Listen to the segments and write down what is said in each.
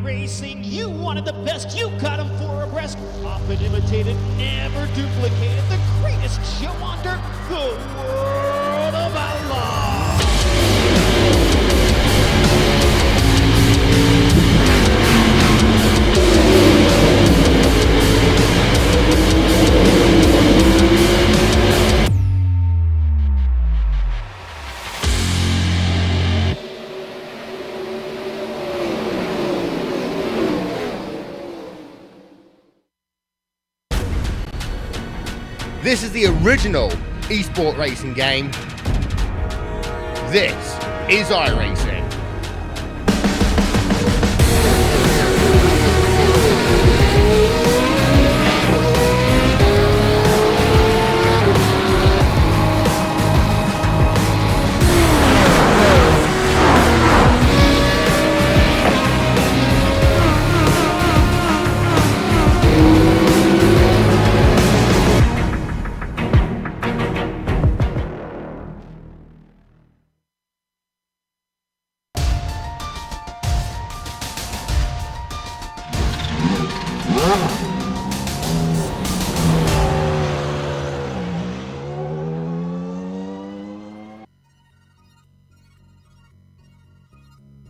iRacing, you wanted the best, you got them four abreast. Often imitated, never duplicated. The greatest show on dirt, the World of Outlaws. This is the original esport racing game. This is iRacing.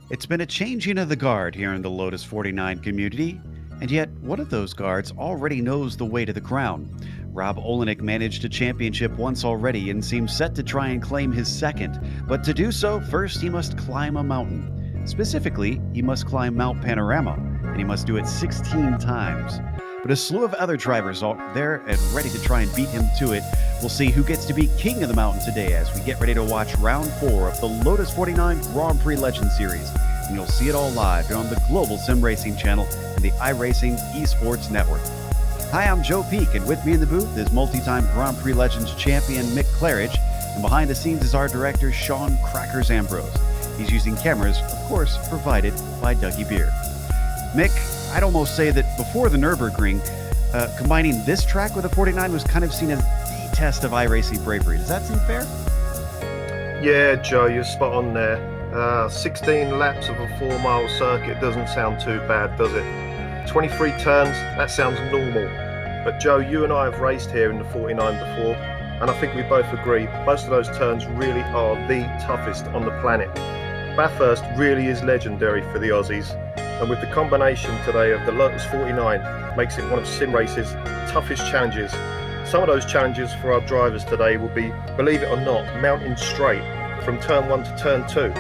It's been a changing of the guard here in the Lotus 49 community, and yet one of those guards already knows the way to the crown. Rob Olenek managed a championship once already and seems set to try and claim his second, but to do so, first he must climb a mountain. Specifically, he must climb Mount Panorama, and he must do it 16 times. But a slew of other drivers are there and ready to try and beat him to it. We'll see who gets to be king of the mountain today as we get ready to watch round 4 of the Lotus 49 Grand Prix Legend Series. And you'll see it all live on the Global Sim Racing channel and the iRacing Esports Network. Hi, I'm Joe Peak, and with me in the booth is multi-time Grand Prix Legends champion Mick Claridge, and behind the scenes is our director Sean Crackers Ambrose. He's using cameras, of course, provided by Dougie Beer. Mick, I'd almost say that before the Nürburgring, combining this track with a 49 was kind of seen as the test of iRacing bravery. Does that seem fair? Yeah, Joe, you're spot on there. 16 laps of a 4-mile circuit doesn't sound too bad, does it? 23 turns, that sounds normal. But Joe, you and I have raced here in the 49 before, and I think we both agree most of those turns really are the toughest on the planet. Bathurst really is legendary for the Aussies, and with the combination today of the Lotus 49 makes it one of sim race's toughest challenges. Some of those challenges for our drivers today will be, believe it or not, mountain straight from turn 1 to turn 2.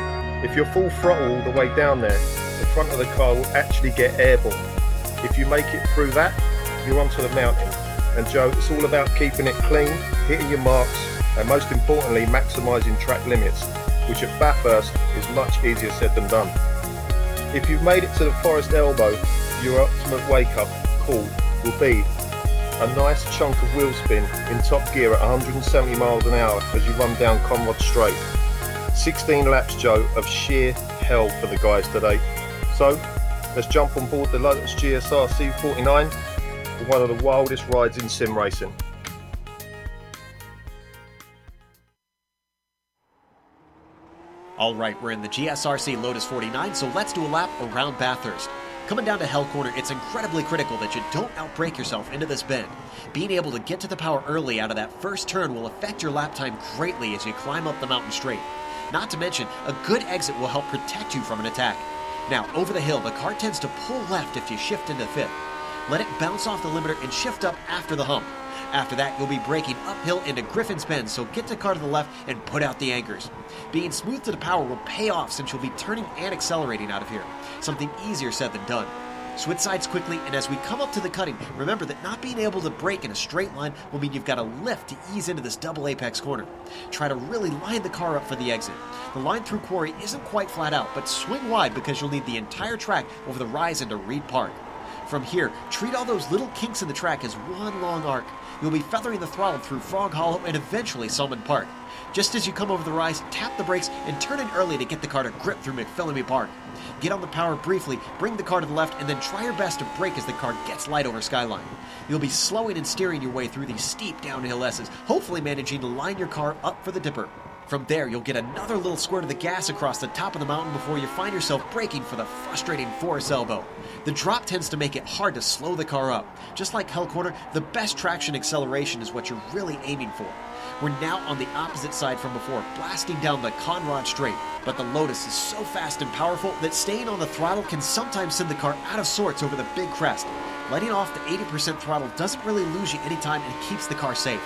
If you're full throttle all the way down there, the front of the car will actually get airborne. If you make it through that, you're onto the mountain. And Joe, it's all about keeping it clean, hitting your marks, and most importantly, maximising track limits, which at Bathurst is much easier said than done. If you've made it to the Forest Elbow, your ultimate wake-up call will be a nice chunk of wheel spin in top gear at 170 miles an hour as you run down Conrad Straight. 16 laps, Joe, of sheer hell for the guys today. So, let's jump on board the Lotus GSR C49 for one of the wildest rides in sim racing. All right, we're in the GSRC Lotus 49, so let's do a lap around Bathurst. Coming down to Hell Corner, it's incredibly critical that you don't outbrake yourself into this bend. Being able to get to the power early out of that first turn will affect your lap time greatly as you climb up the mountain straight. Not to mention, a good exit will help protect you from an attack. Now, over the hill, the car tends to pull left if you shift into fifth. Let it bounce off the limiter and shift up after the hump. After that, you'll be braking uphill into Griffin's Bend, so get the car to the left and put out the anchors. Being smooth to the power will pay off since you'll be turning and accelerating out of here. Something easier said than done. Switch sides quickly, and as we come up to the cutting, remember that not being able to brake in a straight line will mean you've got to lift to ease into this double apex corner. Try to really line the car up for the exit. The line through Quarry isn't quite flat out, but swing wide because you'll need the entire track over the rise into Reed Park. From here, treat all those little kinks in the track as one long arc. You'll be feathering the throttle through Frog Hollow and eventually Salmon Park. Just as you come over the rise, tap the brakes and turn in early to get the car to grip through McPhillamy Park. Get on the power briefly, bring the car to the left, and then try your best to brake as the car gets light over Skyline. You'll be slowing and steering your way through these steep downhill S's, hopefully managing to line your car up for the dipper. From there, you'll get another little squirt of the gas across the top of the mountain before you find yourself braking for the frustrating force elbow. The drop tends to make it hard to slow the car up. Just like Hell Corner, the best traction acceleration is what you're really aiming for. We're now on the opposite side from before, blasting down the Conrad Straight, but the Lotus is so fast and powerful that staying on the throttle can sometimes send the car out of sorts over the big crest. Letting off the 80% throttle doesn't really lose you any time and keeps the car safe.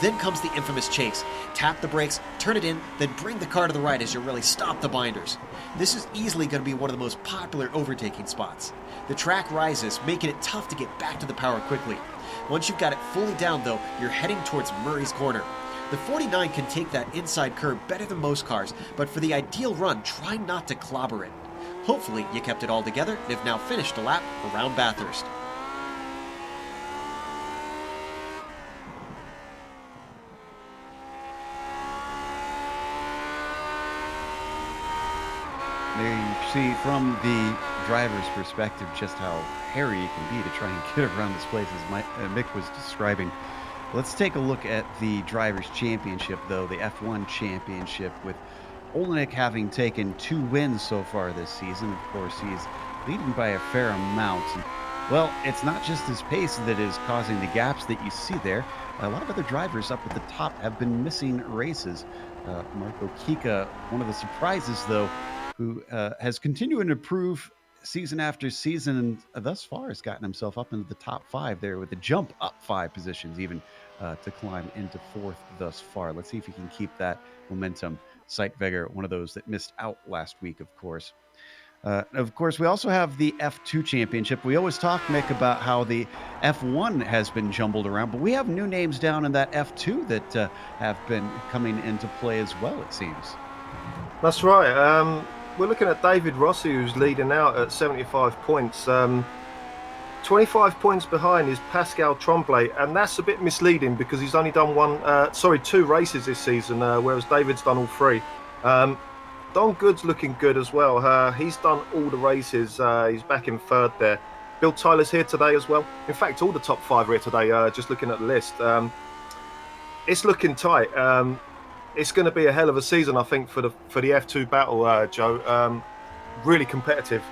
Then comes the infamous chase. Tap the brakes, turn it in, then bring the car to the right as you really stop the binders. This is easily going to be one of the most popular overtaking spots. The track rises, making it tough to get back to the power quickly. Once you've got it fully down though, you're heading towards Murray's Corner. The 49 can take that inside curve better than most cars, but for the ideal run, try not to clobber it. Hopefully you kept it all together and have now finished a lap around Bathurst. There you see from the driver's perspective just how hairy it can be to try and get around this place, as Mick was describing. Let's take a look at the Drivers' Championship, though, the F1 Championship, with Olenek having taken 2 wins so far this season. Of course, he's leading by a fair amount. And, well, it's not just his pace that is causing the gaps that you see there. A lot of other drivers up at the top have been missing races. Marco Kika, one of the surprises, though, who has continued to improve season after season, and thus far has gotten himself up into the top 5 there with a jump up 5 positions even to climb into 4th thus far. Let's see if he can keep that momentum. Sightweger, one of those that missed out last week, of course. Of course, we also have the F2 Championship. We always talk, Mick, about how the F1 has been jumbled around, but we have new names down in that F2 that have been coming into play as well, it seems. That's right. We're looking at David Rossi, who's leading out at 75 points. 25 points behind is Pascal Tremblay, and that's a bit misleading because he's only done 2 races this season, whereas David's done all 3. Don Good's looking good as well. He's done all the races. He's back in 3rd there. Bill Tyler's here today as well. In fact, all the top 5 are here today, just looking at the list. It's looking tight. It's going to be a hell of a season, I think, for the F2 battle, Joe. Really competitive.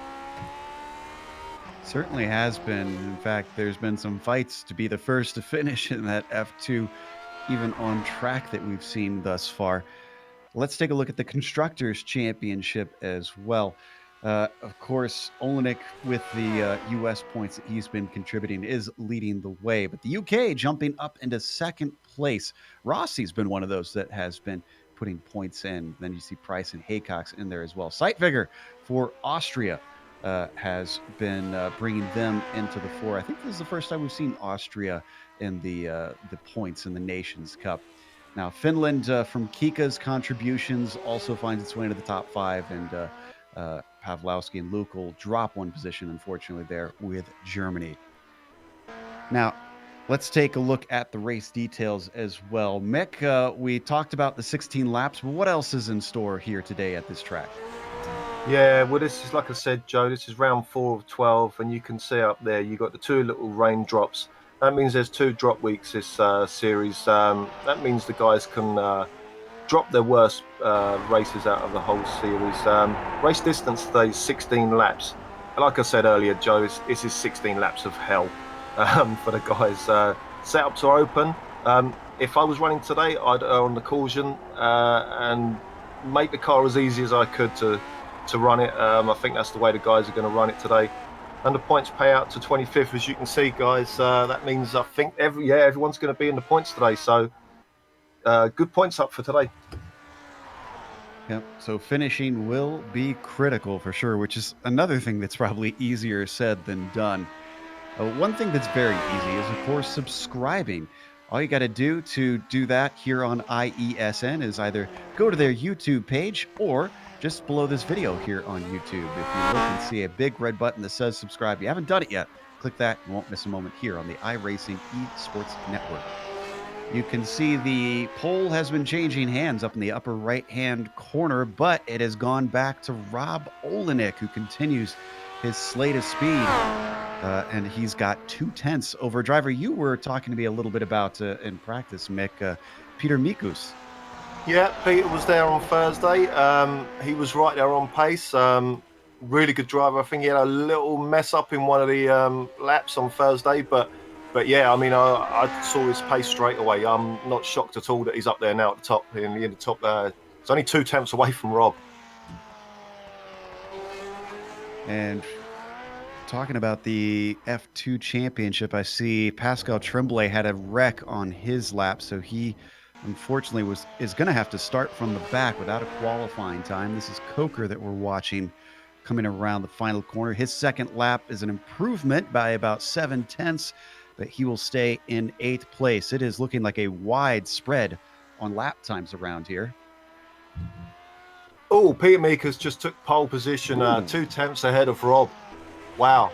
Certainly has been. In fact, there's been some fights to be the first to finish in that F2, even on track, that we've seen thus far. Let's take a look at the Constructors' Championship as well. Of course, Olenek, with the U.S. points that he's been contributing, is leading the way. But the U.K. jumping up into 2nd place. Rossi's been one of those that has been putting points in. Then you see Price and Haycox in there as well. Sightweger for Austria has been bringing them into the 4. I think this is the first time we've seen Austria in the points in the Nations Cup. Now, Finland, from Kika's contributions, also finds its way into the top 5, and Pavlowski and Luke will drop 1 position, unfortunately, there with Germany. Now, let's take a look at the race details as well. Mick, we talked about the 16 laps, but what else is in store here today at this track? Yeah, well, this is, like I said, Joe, this is round 4 of 12, and you can see up there you got the 2 little raindrops. That means there's 2 drop weeks this series. That means the guys can drop their worst races out of the whole series. Race distance today is 16 laps. Like I said earlier, Joe, this is 16 laps of hell for the guys. Setups are open. If I was running today, I'd err on the caution and make the car as easy as I could to run it. I think that's the way the guys are going to run it today. And the points pay out to 25th, as you can see, guys. That means I think everyone's going to be in the points today. So good points up for today. Yep. So finishing will be critical for sure, which is another thing that's probably easier said than done. One thing that's very easy is, of course, subscribing. All you got to do that here on IESN is either go to their YouTube page or just below this video here on YouTube. If you look and see a big red button that says subscribe, if you haven't done it yet, click that. You won't miss a moment here on the iRacing Esports Network. You can see the poll has been changing hands up in the upper right-hand corner, but it has gone back to Rob Olenek, who continues his slate of speed. And he's got 2/10 over a driver you were talking to me a little bit about in practice, Mick, Peter Mikus. Yeah, Peter was there on Thursday. He was right there on pace. Really good driver. I think he had a little mess up in one of the laps on Thursday, but yeah, I mean, I saw his pace straight away. I'm not shocked at all that he's up there now at the top. In the top, it's only 2 tenths away from Rob. And talking about the F2 championship, I see Pascal Tremblay had a wreck on his lap, so he unfortunately is going to have to start from the back without a qualifying time. This is Coker that we're watching coming around the final corner. His second lap is an improvement by about 7 tenths, but he will stay in 8th place. It is looking like a wide spread on lap times around here. Oh, Peter Meekers just took pole position, 2 tenths ahead of Rob. Wow.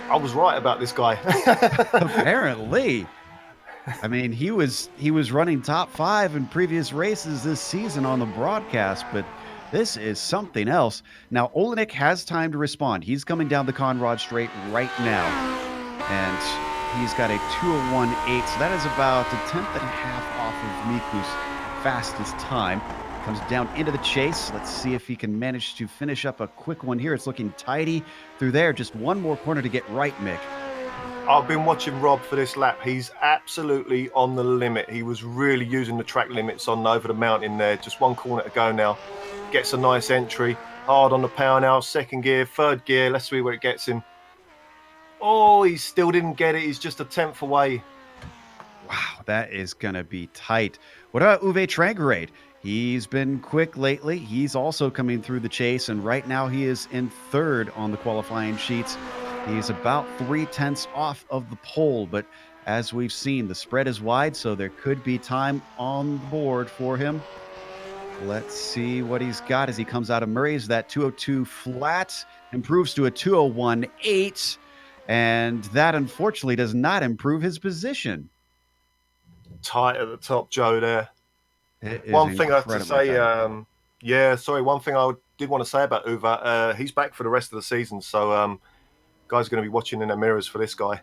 I was right about this guy. Apparently. I mean, he was running top 5 in previous races this season on the broadcast, but this is something else. Now, Olenek has time to respond. He's coming down the Conrad Straight right now, and he's got a 2:01.8, so that is about a tenth and a half off of Miku's fastest time. Comes down into the chase. Let's see if he can manage to finish up a quick one here. It's looking tidy through there. Just one more corner to get right, Mick. I've been watching Rob for this lap. He's absolutely on the limit. He was really using the track limits on over the mountain there. Just one corner to go now. Gets a nice entry. Hard on the power now. Second gear, third gear. Let's see where it gets him. Oh, he still didn't get it. He's just a tenth away. Wow, that is going to be tight. What about Uwe Trangerade? He's been quick lately. He's also coming through the chase, and right now he is in 3rd on the qualifying sheets. He's about 3 tenths off of the pole, but as we've seen, the spread is wide, so there could be time on the board for him. Let's see what he's got as he comes out of Murray's. That 202 flat improves to a 201.8, and that unfortunately does not improve his position. Tight at the top, Joe, there. One thing I have to say, one thing I did want to say about Uwe, he's back for the rest of the season, so guys are going to be watching in their mirrors for this guy.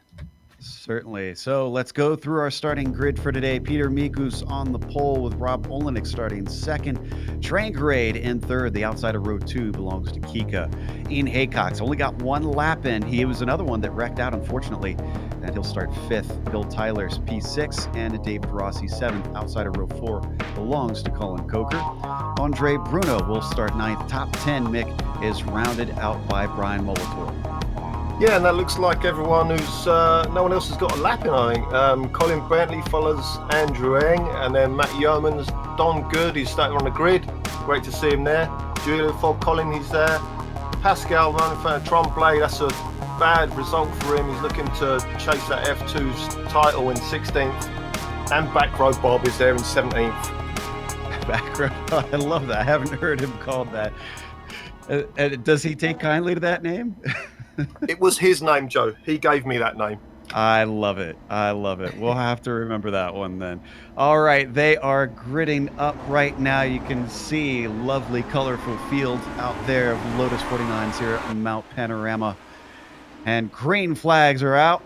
Certainly. So let's go through our starting grid for today. Peter Mikus on the pole with Rob Olenek starting 2nd. Trangerade in 3rd. The outside of row 2 belongs to Kika. Ian Haycock's only got 1 lap in. He was another one that wrecked out, unfortunately, and he'll start 5th. Bill Tyler's P6 and David Rossi 7th. Outside of row 4 belongs to Colin Coker. Andre Bruno will start 9th. Top 10, Mick, is rounded out by Brian Molitor. Yeah, and that looks like everyone who's no one else has got a lap in, I think. Colin Bentley follows Andrew Eng, and then Matt Yeoman's Don Good, he's starting on the grid. Great to see him there. Julian Fogg Colin, he's there. Pascal running for Tremblay, that's a bad result for him. He's looking to chase that F2's title in 16th. And Back Row Bob is there in 17th. Back Row, I love that. I haven't heard him called that. Does he take kindly to that name? It was his name, Joe. He gave me that name. I love it. I love it. We'll have to remember that one then. All right, they are gridding up right now. You can see lovely, colorful field out there of Lotus 49s here at Mount Panorama. And green flags are out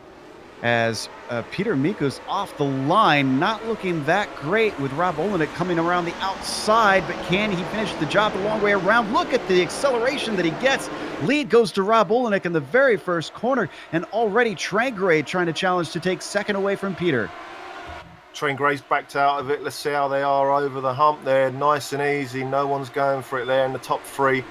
as Peter Mikus off the line, not looking that great with Rob Olenek coming around the outside, but can he finish the job the long way around? Look at the acceleration that he gets. Lead goes to Rob Olenek in the very first corner, and already Trangerade trying to challenge to take 2nd away from Peter. Trangrade's backed out of it. Let's see how they are over the hump there. Nice and easy. No one's going for it there in the top 3.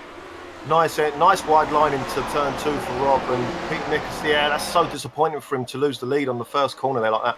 Nice wide line into turn 2 for Rob, and Pete Nichols. Yeah, that's so disappointing for him to lose the lead on the first corner there like that.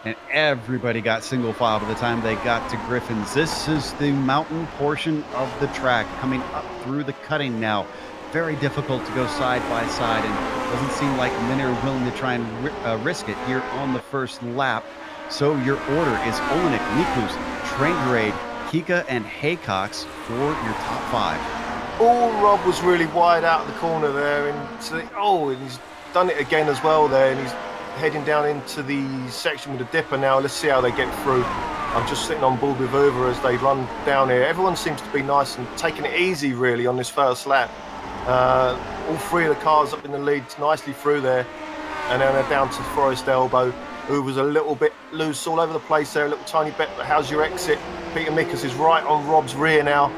And everybody got single file by the time they got to Griffin's. This is the mountain portion of the track coming up through the cutting now. Very difficult to go side by side, and doesn't seem like many are willing to try and risk it here on the first lap. So your order is Olenek, Mikus, Trangerade, Kika, and Haycox for your top 5. Oh, Rob was really wide out of the corner there, and he's done it again as well there, and he's heading down into the section with the dipper now. Let's see how they get through. I'm just sitting on board with Uwe as they run down here. Everyone seems to be nice and taking it easy really on this first lap. All 3 of the cars up in the lead nicely through there, and then they're down to Forest Elbow. Uber's a little bit loose all over the place there, a little tiny bit, but how's your exit? Peter Mickers is right on Rob's rear now.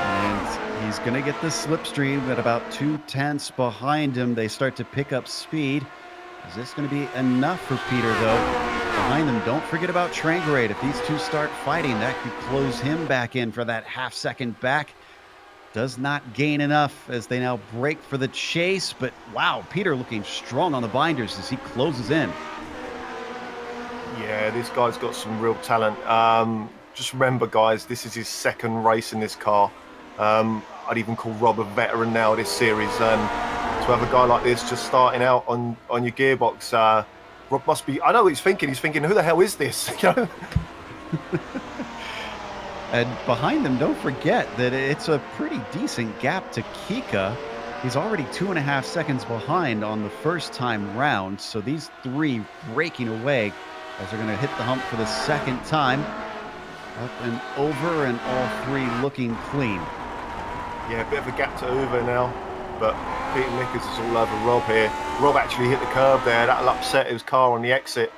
And he's going to get the slipstream at about 2/10 behind him. They start to pick up speed. Is this going to be enough for Peter, though? Behind them, don't forget about Trangrade. If these two start fighting, that could close him back in for that half-second back. Does not gain enough as they now break for the chase. But wow, Peter looking strong on the binders as he closes in. Yeah, this guy's got some real talent. Just remember, guys, this is his second race in this car. I'd even call Rob a veteran now of this series. And to have a guy like this just starting out on your gearbox, Rob must be, I know what he's thinking. He's thinking, who the hell is this? You know? And behind them, don't forget that it's a pretty decent gap to Kika. He's already 2.5 seconds behind on the first time round. So these three breaking away as they're going to hit the hump for the second time. Up and over, and all three looking clean. Yeah, a bit of a gap to Uwe now, but Peter Mickers is all over Rob here. Rob actually hit the curb there. That'll upset his car on the exit.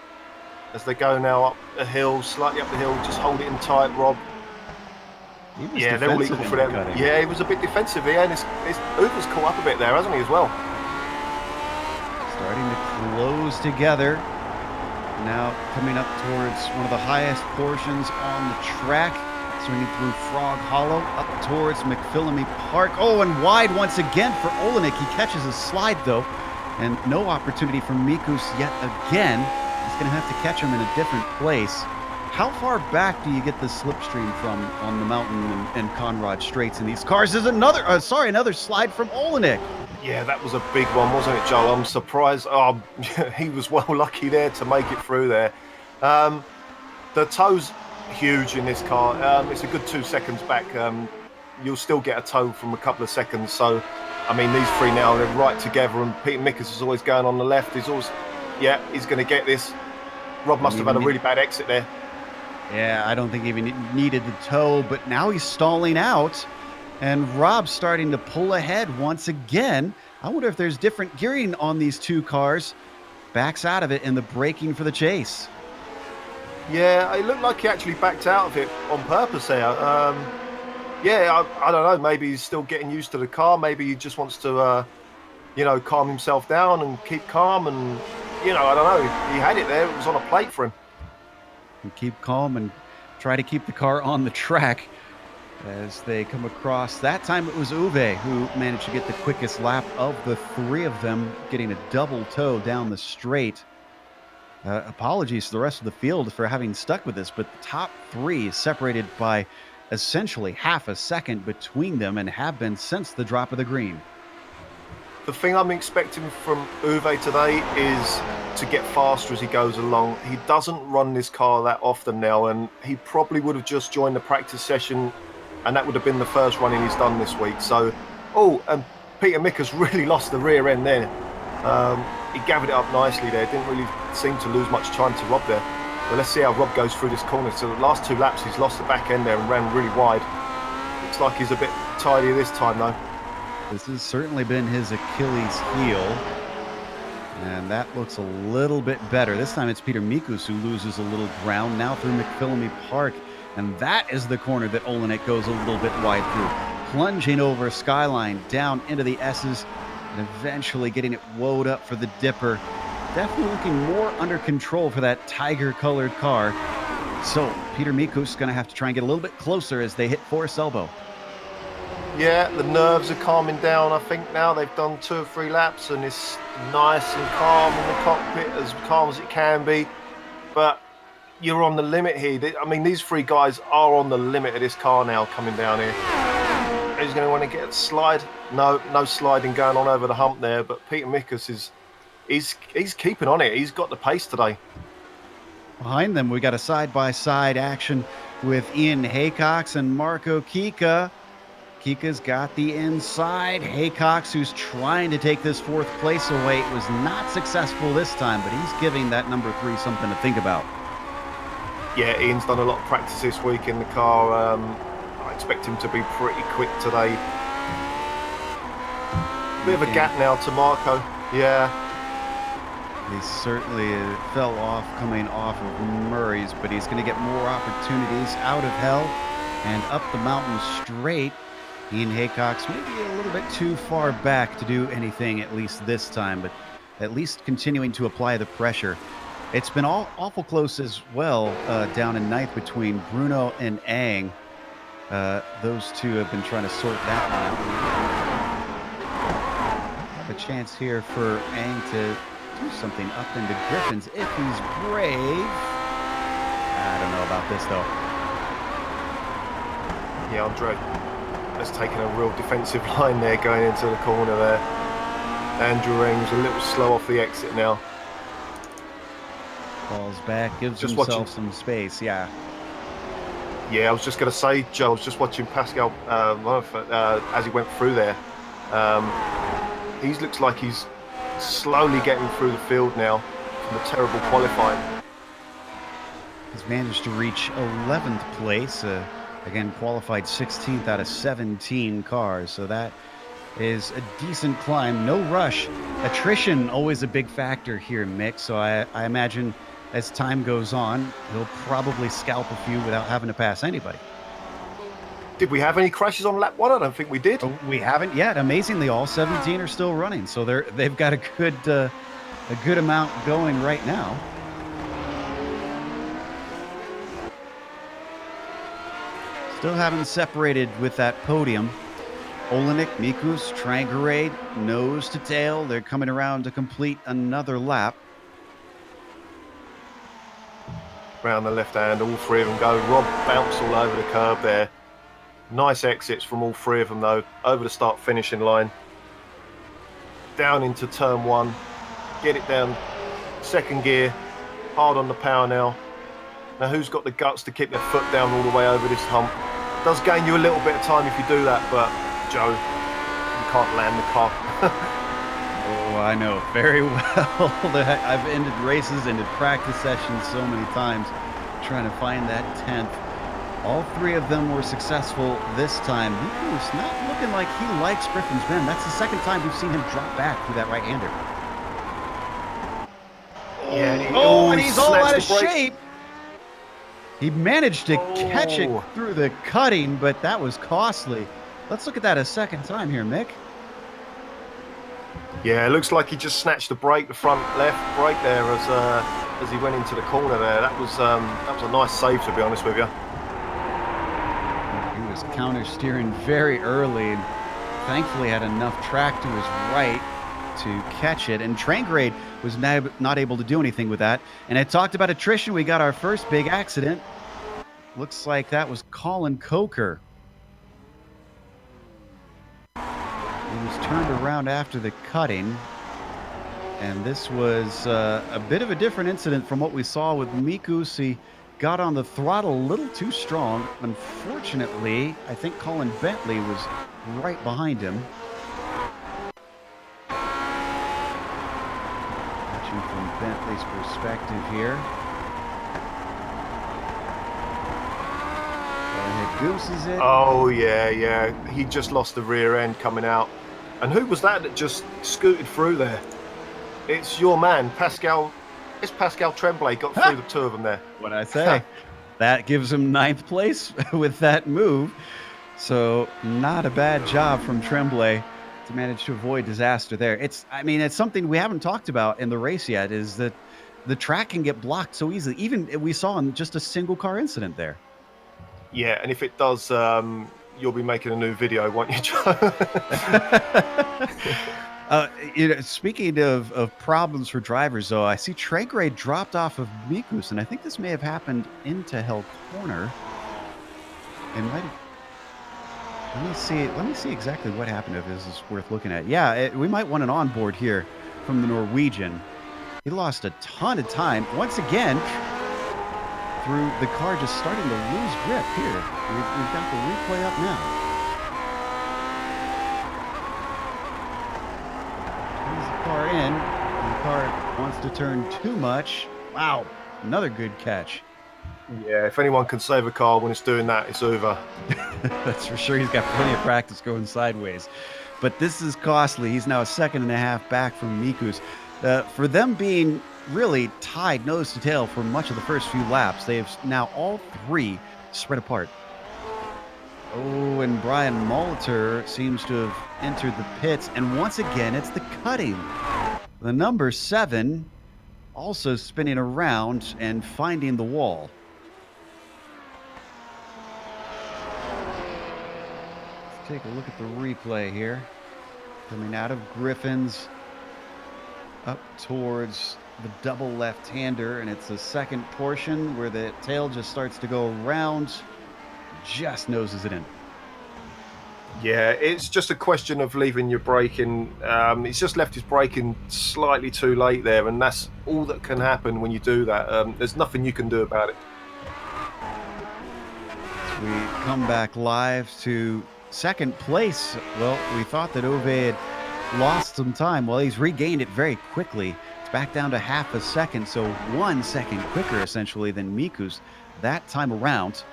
As they go now up the hill, slightly up the hill, just hold it in tight, Rob. Yeah, they're all equal for them. Yeah, he was a bit defensive here, and Uwe's caught up a bit there, hasn't he, as well? Starting to close together. Now coming up towards one of the highest portions on the track. Swinging through Frog Hollow, up towards McPhillamy Park. Oh, and wide once again for Olenek. He catches a slide, though, and no opportunity for Mikus yet again. He's going to have to catch him in a different place. How far back do you get the slipstream from on the mountain and Conrad straights in these cars? There's another slide from Olenek. Yeah, that was a big one, wasn't it, Joel? I'm surprised. Oh, he was well lucky there to make it through there. The toe's huge in this car. It's a good 2 seconds back. You'll still get a toe from a couple of seconds. So, I mean, these three now, they're right together, and Peter Mickers is always going on the left. He's always, yeah, he's going to get this. Rob must have had a really bad exit there. Yeah, I don't think he even needed the toe, but now he's stalling out, and Rob's starting to pull ahead once again. I wonder if there's different gearing on these two cars. Backs out of it in the braking for the chase. Yeah, it looked like he actually backed out of it on purpose there. Yeah, I don't know. Maybe he's still getting used to the car. Maybe he just wants to, calm himself down and keep calm. And, I don't know. He had it there. It was on a plate for him. And keep calm and try to keep the car on the track as they come across. That time it was Uwe who managed to get the quickest lap of the three of them, getting a double toe down the straight. Apologies to the rest of the field for having stuck with this, but the top three is separated by essentially half a second between them and have been since the drop of the green. The thing I'm expecting from Uwe today is to get faster as he goes along. He doesn't run this car that often now, and he probably would have just joined the practice session, and that would have been the first running he's done this week. So, and Peter Mickers really lost the rear end there. He gathered it up nicely there. Didn't really seem to lose much time to Rob there. But let's see how Rob goes through this corner. So the last two laps, he's lost the back end there and ran really wide. Looks like he's a bit tidier this time, though. This has certainly been his Achilles heel. And that looks a little bit better. This time it's Peter Mikus who loses a little ground now through McPhillamy Park. And that is the corner that Olenek goes a little bit wide through. Plunging over Skyline down into the S's and eventually getting it woed up for the Dipper. Definitely looking more under control for that tiger-colored car. So Peter Mikus is going to have to try and get a little bit closer as they hit Forest Elbow. Yeah, the nerves are calming down, I think, now. They've done 2 or 3 laps, and it's nice and calm in the cockpit, as calm as it can be. But you're on the limit here. I mean, these 3 guys are on the limit of this car now coming down here. Who's going to want to get a slide? No sliding going on over the hump there, but Peter Mickers he's keeping on it. He's got the pace today. Behind them, we got a side-by-side action with Ian Haycox and Marco Kika. Kika's got the inside. Haycox, who's trying to take this 4th place away, was not successful this time, but he's giving that number 3 something to think about. Yeah, Ian's done a lot of practice this week in the car. I expect him to be pretty quick today. Bit of a gap now to Marco. Yeah. He certainly fell off coming off of Murray's, but he's going to get more opportunities out of hell and up the mountain straight. Ian Haycock's maybe a little bit too far back to do anything, at least this time, but at least continuing to apply the pressure. It's been awful close as well down in ninth between Bruno and Ang. Those two have been trying to sort that one out. Have a chance here for Ang to do something up into Griffin's if he's brave. I don't know about this, though. Yeah, Andre has taken a real defensive line there going into the corner there. Andrew Ang's a little slow off the exit now. Falls back, gives Just himself watching. some space, yeah. Yeah, I was just going to say, Joe, I was just watching Pascal as he went through there. He looks like he's slowly getting through the field now from the terrible qualifying. He's managed to reach 11th place. Again, qualified 16th out of 17 cars. So that is a decent climb. No rush. Attrition, always a big factor here, Mick. So I imagine as time goes on, he'll probably scalp a few without having to pass anybody. Did we have any crashes on lap 1? I don't think we did. Oh, we haven't yet. Amazingly, all 17 are still running. So they've got a good amount going right now. Still haven't separated with that podium. Olenek, Mikus, Trangarade, nose to tail. They're coming around to complete another lap. Round the left hand, all three of them go. Rob bounced all over the curb there. Nice exits from all three of them though. Over the start finishing line. Down into turn 1. Get it down. Second gear. Hard on the power now. Now who's got the guts to keep their foot down all the way over this hump? Does gain you a little bit of time if you do that, but Joe, you can't land the car. Oh, I know very well. I've ended races, ended practice sessions so many times trying to find that 10th. All three of them were successful this time. Mikus not looking like he likes Griffin's Bend. That's the second time we've seen him drop back through that right-hander. Yeah, And he's all out of shape. He managed to catch it through the cutting, but that was costly. Let's look at that a second time here, Mick. Yeah, it looks like he just snatched the brake, the front left brake there as he went into the corner there. That was a nice save, to be honest with you. He was counter steering very early and thankfully had enough track to his right to catch it. And Trangrade was not able to do anything with that. And I talked about attrition. We got our first big accident. Looks like that was Colin Coker. He was turned around after the cutting. And this was a bit of a different incident from what we saw with Mikus. He got on the throttle a little too strong. Unfortunately, I think Colin Bentley was right behind him. Watching from Bentley's perspective here. Gooses it. Oh, yeah. He just lost the rear end coming out. And who was that just scooted through there? It's your man, Pascal. It's Pascal Tremblay got through the two of them there. What'd I say? That gives him 9th place with that move. So not a bad job from Tremblay to manage to avoid disaster there. It's something we haven't talked about in the race yet, is that the track can get blocked so easily. Even we saw in just a single car incident there. Yeah, and if it does, you'll be making a new video, won't you, Joe? Speaking of problems for drivers, though, I see Trangrade dropped off of Mikus, and I think this may have happened into Hell Corner. It might have. Let me see exactly what happened, if this is worth looking at. Yeah, we might want an onboard here from the Norwegian. He lost a ton of time once again. Through the car just starting to lose grip here. We've got the replay up now. Turns the car in. And the car wants to turn too much. Wow, another good catch. Yeah, if anyone can save a car when it's doing that, it's Uwe. That's for sure. He's got plenty of practice going sideways. But this is costly. He's now a second and a half back from Mikus. For them being really tied nose to tail for much of the first few laps, they've now all three spread apart. Oh, and Brian Molitor seems to have entered the pits, and once again, it's the cutting. The number 7 also spinning around and finding the wall. Let's take a look at the replay here. Coming out of Griffin's up towards the double left-hander, and it's the second portion where the tail just starts to go around, just noses it in. Yeah, it's just a question of leaving your braking. He's just left his braking slightly too late there, and that's all that can happen when you do that. There's nothing you can do about it. As we come back live to second place, well, we thought that Ove had lost some time. Well, he's regained it very quickly. It's back down to half a second, so 1 second quicker, essentially, than Miku's that time around.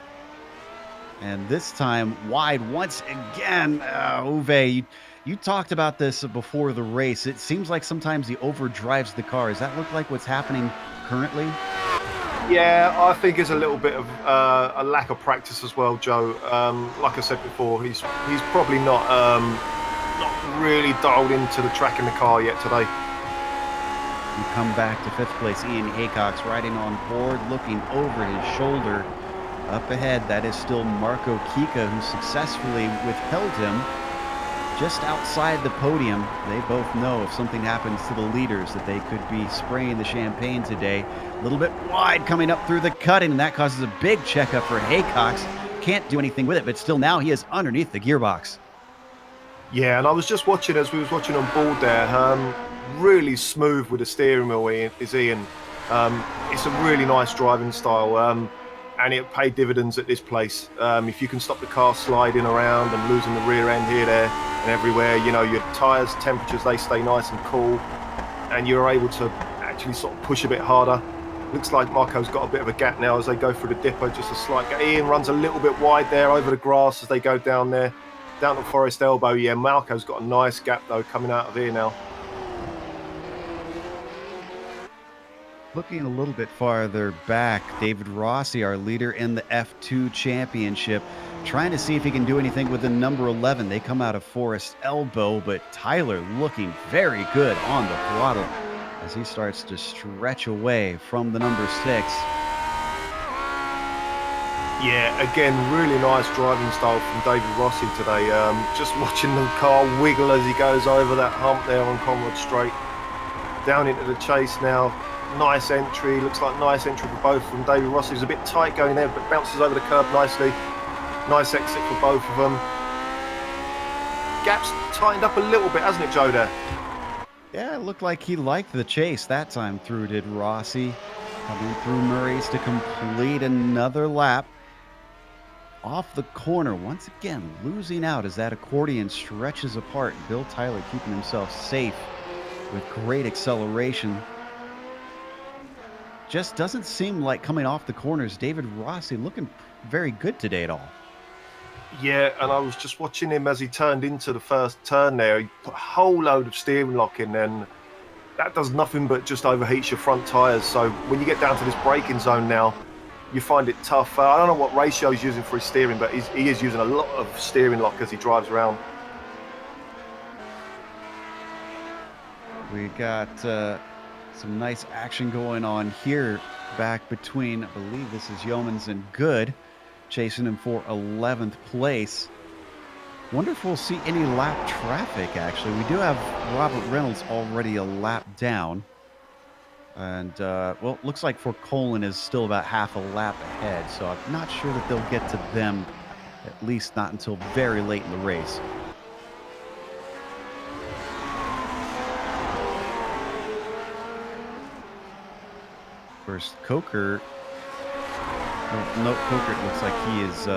And this time wide once again. Ove, you talked about this before the race. It seems like sometimes he overdrives the car. Does that look like what's happening currently? Yeah, I think it's a little bit of a lack of practice as well, Joe. Like I said before, he's probably not really dialed into the track in the car yet today. We come back to 5th place. Ian Haycock's riding on board, looking over his shoulder. Up ahead, that is still Marco Kika, who successfully withheld him just outside the podium. They both know if something happens to the leaders that they could be spraying the champagne today. A little bit wide coming up through the cutting, and that causes a big checkup for Haycox. Can't do anything with it, but still now he is underneath the gearbox. Yeah, and I was just watching as we was watching on board there. Really smooth with the steering wheel is Ian. It's a really nice driving style. And it paid dividends at this place. If you can stop the car sliding around and losing the rear end here, there, and everywhere, you know, your tyres, temperatures, they stay nice and cool, and you're able to actually sort of push a bit harder. Looks like Marco's got a bit of a gap now as they go through the dipper, just a slight gap. Ian runs a little bit wide there over the grass as they go down there, down to Forest Elbow. Yeah, Marco's got a nice gap, though, coming out of here now. Looking a little bit farther back, David Rossi, our leader in the F2 Championship, trying to see if he can do anything with the number 11. They come out of Forest Elbow, but Tyler looking very good on the throttle as he starts to stretch away from the number 6. Yeah, again, really nice driving style from David Rossi today. Just watching the car wiggle as he goes over that hump there on Conrad Straight. Down into the chase now. Nice entry, looks like nice entry for both of them. David Rossi was a bit tight going there, but bounces over the curb nicely. Nice exit for both of them. Gap's tightened up a little bit, hasn't it, Joe, there? Yeah, it looked like he liked the chase that time through, did Rossi. Coming through Murray's to complete another lap. Off the corner, once again, losing out as that accordion stretches apart. Bill Tyler keeping himself safe with great acceleration. Just doesn't seem like coming off the corners. David Rossi looking very good today at all. Yeah, and I was just watching him as he turned into the first turn there. He put a whole load of steering lock in, and that does nothing but just overheats your front tyres. So when you get down to this braking zone now, you find it tough. I don't know what ratio he's using for his steering, but he is using a lot of steering lock as he drives around. We got some nice action going on here back between, I believe this is Yeomans and Good, chasing him for 11th place. Wonder if we'll see any lap traffic, actually. We do have Robert Reynolds already a lap down. And, well, looks like for Colin is still about half a lap ahead, so I'm not sure that they'll get to them, at least not until very late in the race. First, Coker. No, Coker, it looks like he is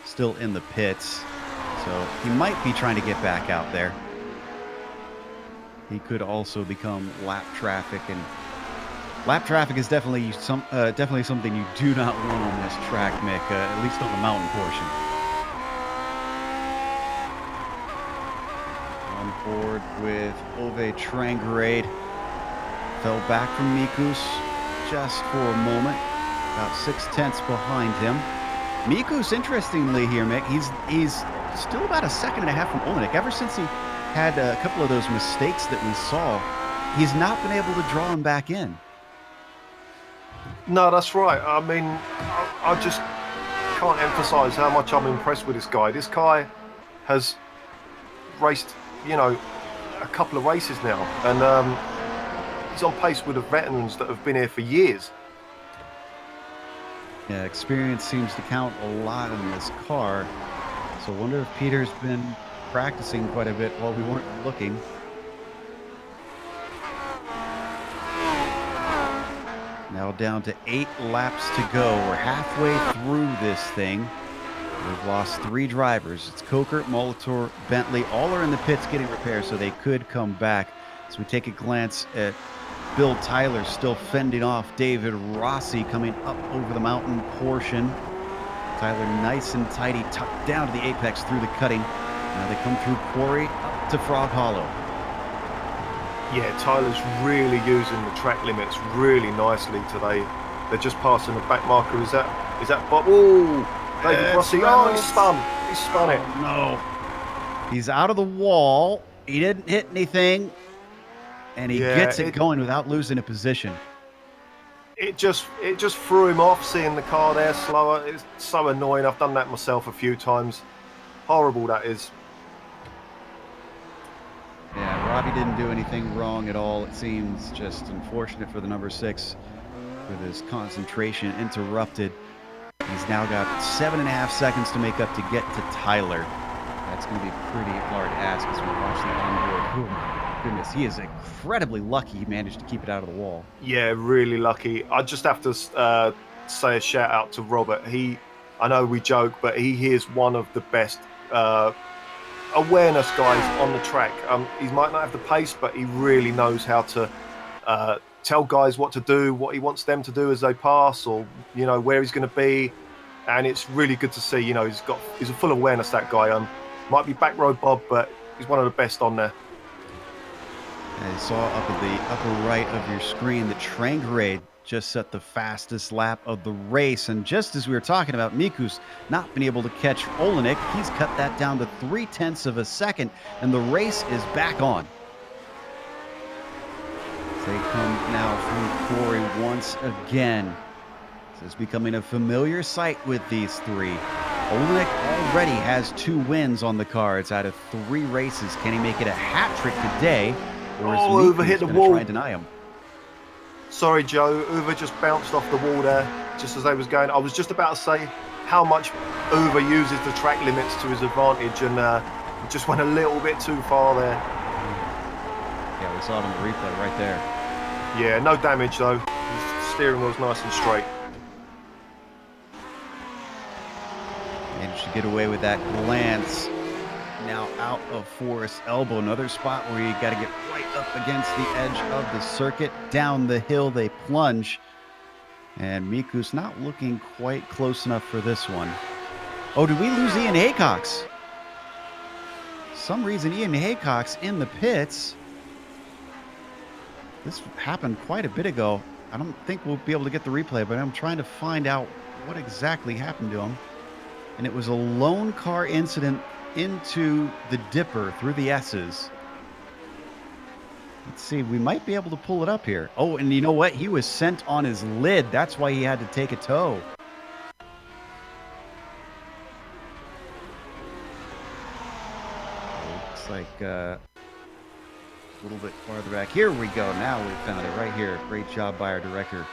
still in the pits. So he might be trying to get back out there. He could also become lap traffic, and lap traffic is definitely something you do not want on this track, Mick. At least on the mountain portion. On board with Ove Trangrade. Fell back from Mikus just for a moment. About 6/10 behind him. Mikus, interestingly here, Mick, he's still about a second and a half from Olenek. Ever since he had a couple of those mistakes that we saw, he's not been able to draw him back in. No, that's right. I mean, I just can't emphasize how much I'm impressed with this guy. This guy has raced, a couple of races now, and he's on pace with the veterans that have been here for years. Yeah, experience seems to count a lot in this car. So I wonder if Peter's been practicing quite a bit while we weren't looking. Now down to 8 laps to go. We're halfway through this thing. We've lost 3 drivers. It's Coker, Molitor, Bentley. All are in the pits getting repairs, so they could come back. So we take a glance at Bill Tyler still fending off David Rossi coming up over the mountain portion. Tyler nice and tidy, tucked down to the apex through the cutting. Now they come through Quarry up to Frog Hollow. Yeah, Tyler's really using the track limits really nicely today. They're just passing the back marker. Is that Bob? Oh, David Rossi. Oh, he spun it. No. He's out of the wall. He didn't hit anything. And he gets it going without losing a position. It just threw him off, seeing the car there slower. It's so annoying. I've done that myself a few times. Horrible, that is. Yeah, Robbie didn't do anything wrong at all. It seems just unfortunate for the number 6 with his concentration interrupted. He's now got 7.5 seconds to make up to get to Tyler. That's going to be pretty hard to ask as we watch the onboard. Oh my goodness, he is incredibly lucky he managed to keep it out of the wall. Yeah, really lucky. I just have to say a shout out to Robert. I know we joke, but he is one of the best awareness guys on the track. He might not have the pace, but he really knows how to tell guys what to do, what he wants them to do as they pass, or where he's going to be. And it's really good to see. He's a full awareness, that guy. Might be back row Bob, but he's one of the best on there. I saw up at the upper right of your screen that Trangrade just set the fastest lap of the race. And just as we were talking about Mikus not being able to catch Olenek, he's cut that down to 0.3 of a second, and the race is back on. They come now through Quarry once again. This is becoming a familiar sight with these 3. Olenek already has 2 wins on the cards out of 3 races. Can he make it a hat trick today? Or is Uwe hit the wall. Try and deny him? Sorry, Joe. Uwe just bounced off the wall there, just as they was going. I was just about to say how much Uwe uses the track limits to his advantage, and just went a little bit too far there. Yeah, we saw it on the replay right there. Yeah, no damage though. His steering wheel's nice and straight. Managed to get away with that glance. Now out of Forest Elbow, another spot where you got to get right up against the edge of the circuit. Down the hill they plunge, and Miku's not looking quite close enough for this one. Oh, did we lose Ian Haycox? Some reason Ian Haycox in the pits. This happened quite a bit ago. I don't think we'll be able to get the replay, but I'm trying to find out what exactly happened to him. And it was a lone car incident into the dipper through the S's. Let's see, we might be able to pull it up here. Oh, and you know what? He was sent on his lid. That's why he had to take a tow. Looks like a little bit farther back. Here we go. Now we found it right here. Great job by our director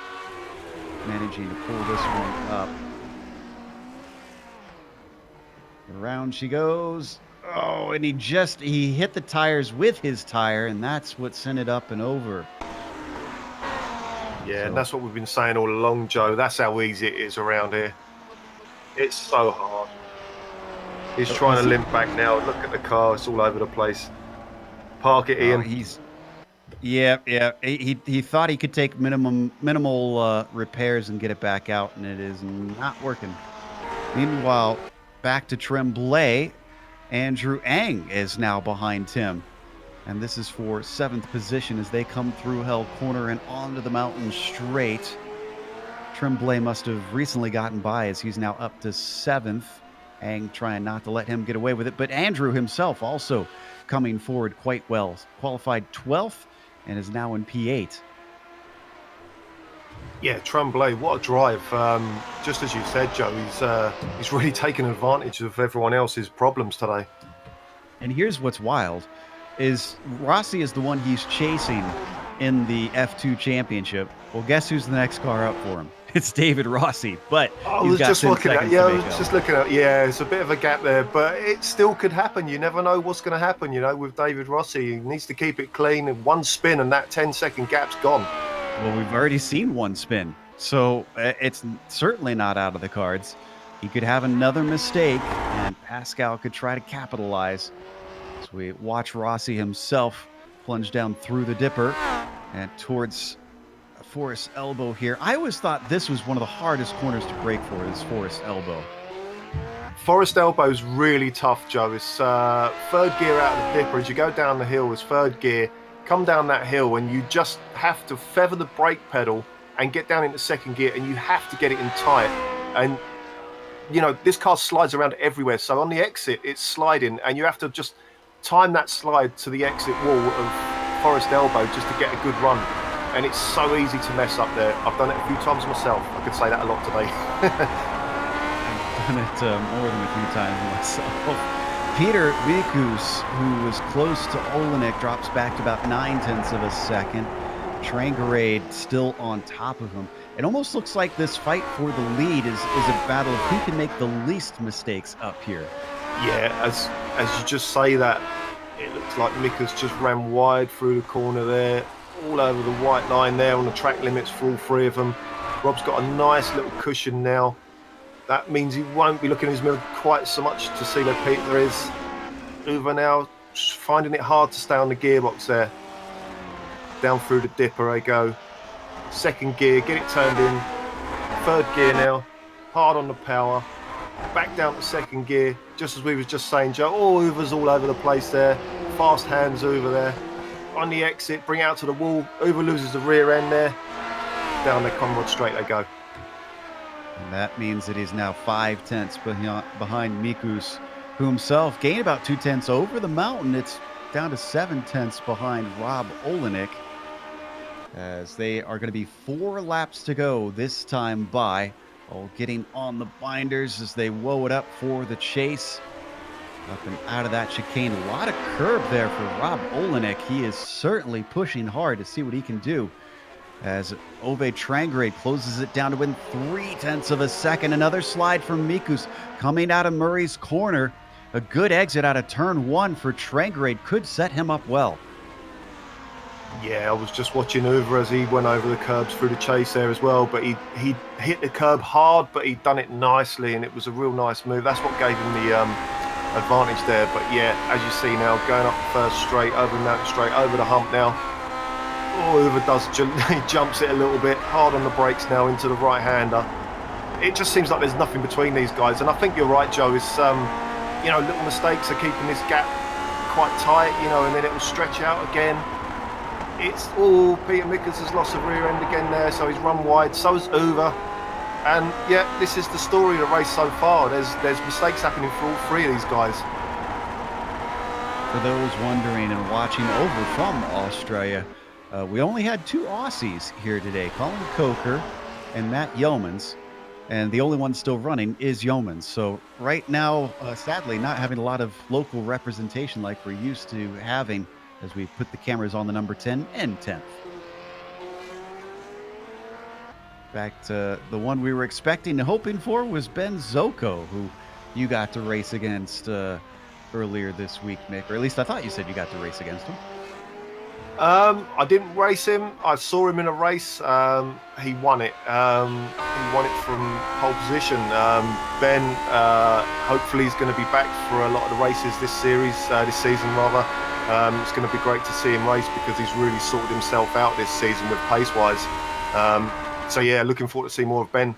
managing to pull this one up. Around she goes. Oh, and he hit the tires with his tire, and that's what sent it up and over. Yeah, and that's what we've been saying all along, Joe. That's how easy it is around here. It's so hard. He's trying to limp back now. Look at the car. It's all over the place. Park it, Ian. Yeah. He thought he could take minimal repairs and get it back out, and it is not working. Meanwhile, back to Tremblay, Andrew Ang is now behind Tim. And this is for 7th position as they come through Hell Corner and onto the mountain straight. Tremblay must have recently gotten by as he's now up to 7th. Ang trying not to let him get away with it, but Andrew himself also coming forward quite well. Qualified 12th and is now in P8. Yeah, Tremblay, what a drive. Just as you said, Joe, he's really taken advantage of everyone else's problems today. And here's what's wild is Rossi is the one he's chasing in the F2 championship. Well, guess who's the next car up for him? It's David Rossi, but I was just looking at, it's a bit of a gap there, but it still could happen. You never know what's going to happen, with David Rossi. He needs to keep it clean, and one spin and that 10-second gap's gone. Well, we've already seen one spin, so it's certainly not out of the cards. He could have another mistake, and Pascal could try to capitalize. As we watch Rossi himself plunge down through the dipper and towards Forest Elbow here. I always thought this was one of the hardest corners to break for, is Forest Elbow. Forest Elbow's really tough, Joe. It's third gear out of the dipper. As you go down the hill, it's third gear. Come down that hill, and you just have to feather the brake pedal and get down into second gear, and you have to get it in tight. And, this car slides around everywhere. So on the exit, it's sliding, and you have to just time that slide to the exit wall of Forest Elbow just to get a good run. And it's so easy to mess up there. I've done it a few times myself. I could say that a lot today. I've done it more than a few times myself. Peter Mikus, who was close to Olenek, drops back to about 0.9 of a second. Trangarade still on top of him. It almost looks like this fight for the lead is a battle of who can make the least mistakes up here. Yeah, as you just say that, it looks like Mikus just ran wide through the corner there, all over the white line there on the track limits for all three of them. Rob's got a nice little cushion now. That means he won't be looking in his mirror quite so much to see where Peter is. Uwe now just finding it hard to stay on the gearbox there. Down through the dipper they go. Second gear, get it turned in. Third gear now, hard on the power. Back down to second gear, just as we was just saying, Joe. Oh, Uwe's all over the place there. Fast hands Uwe there. On the exit, bring out to the wall. Uwe loses the rear end there. Down the Conrad straight they go. And that means that he's now 0.5 behind Mikus, who himself gained about 0.2 over the mountain. It's down to 0.7 behind Rob Olenek, as they are going to be 4 laps to go this time by. All getting on the binders as they woe it up for the chase. Up and out of that chicane. A lot of curb there for Rob Olenek. He is certainly pushing hard to see what he can do, as Ove Trangrade closes it down to win 0.3 of a second. Another slide from Mikus coming out of Murray's corner. A good exit out of turn 1 for Trangrade could set him up well. Yeah, I was just watching Uwe as he went over the curbs through the chase there as well, but he hit the curb hard, but he'd done it nicely, and it was a real nice move. That's what gave him the advantage there. But yeah, as you see now, going up the first straight, over the mountain straight, over the hump now. Oh, Uwe he jumps it a little bit, hard on the brakes now into the right-hander. It just seems like there's nothing between these guys, and I think you're right, Joe. It's little mistakes are keeping this gap quite tight, and then it will stretch out again. It's Peter Mikus has lost the rear end again there, so he's run wide. So has Uwe, and yeah, this is the story of the race so far. There's mistakes happening for all three of these guys. For those wondering and watching over from Australia, we only had 2 Aussies here today, Colin Coker and Matt Yeomans, and the only one still running is Yeomans. So right now, sadly, not having a lot of local representation like we're used to having, as we put the cameras on the number 10 and 10th. In fact, the one we were expecting and hoping for was Ben Zoko, who you got to race against earlier this week, Mick. Or at least I thought you said you got to race against him. I didn't race him. I saw him in a race. He won it. He won it from pole position. Ben, hopefully, is going to be back for a lot of the races this season rather. It's going to be great to see him race because he's really sorted himself out this season with pace-wise. So yeah, looking forward to see more of Ben.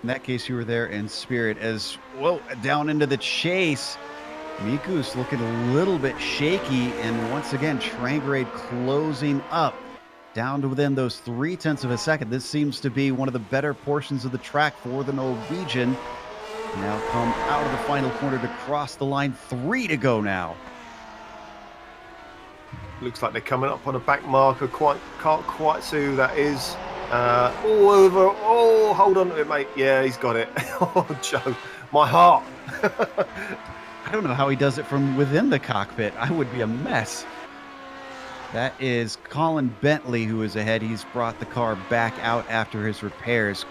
In that case, you were there in spirit as well. Down into the chase, Miku's looking a little bit shaky, and once again, Trangrade closing up down to within those 0.3 of a second. This seems to be one of the better portions of the track for the Norwegian. Now come out of the final corner to cross the line. 3 to go now. Looks like they're coming up on a back marker. Can't quite see who that is. Over. Oh, hold on to it, mate. Yeah, he's got it. Oh, Joe, my heart. I don't know how he does it from within the cockpit. I would be a mess. That is Colin Bentley who is ahead. He's brought the car back out after his repairs.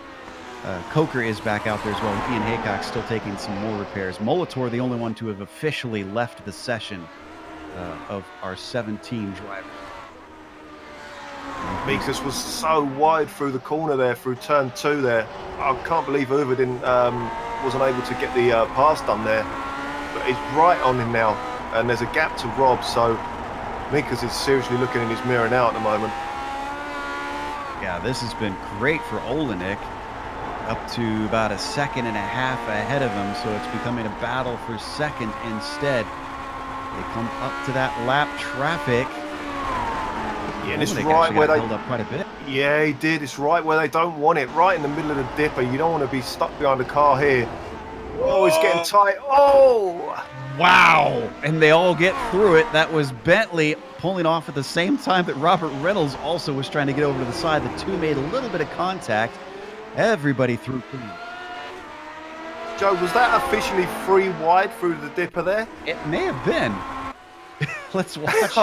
Coker is back out there as well. Ian Haycock's still taking some more repairs. Molitor, the only one to have officially left the session of our 17 drivers. Mikus was so wide through the corner there, through turn 2 there. I can't believe Uwe wasn't able to get the pass done there. But he's right on him now, and there's a gap to Rob, so Mikus is seriously looking in his mirror now at the moment. Yeah, this has been great for Olenek. Up to about 1.5 seconds ahead of him, so it's becoming a battle for second instead. They come up to that lap traffic. Yeah, and it's right where they held up quite a bit. Yeah, he did. It's right where they don't want it, right in the middle of the dipper. You don't want to be stuck behind the car here. Oh, it's getting tight. Oh! Wow! And they all get through it. That was Bentley pulling off at the same time that Robert Reynolds also was trying to get over to the side. The two made a little bit of contact. Everybody through clean. Joe, was that officially 3 wide through the dipper there? It may have been. Let's watch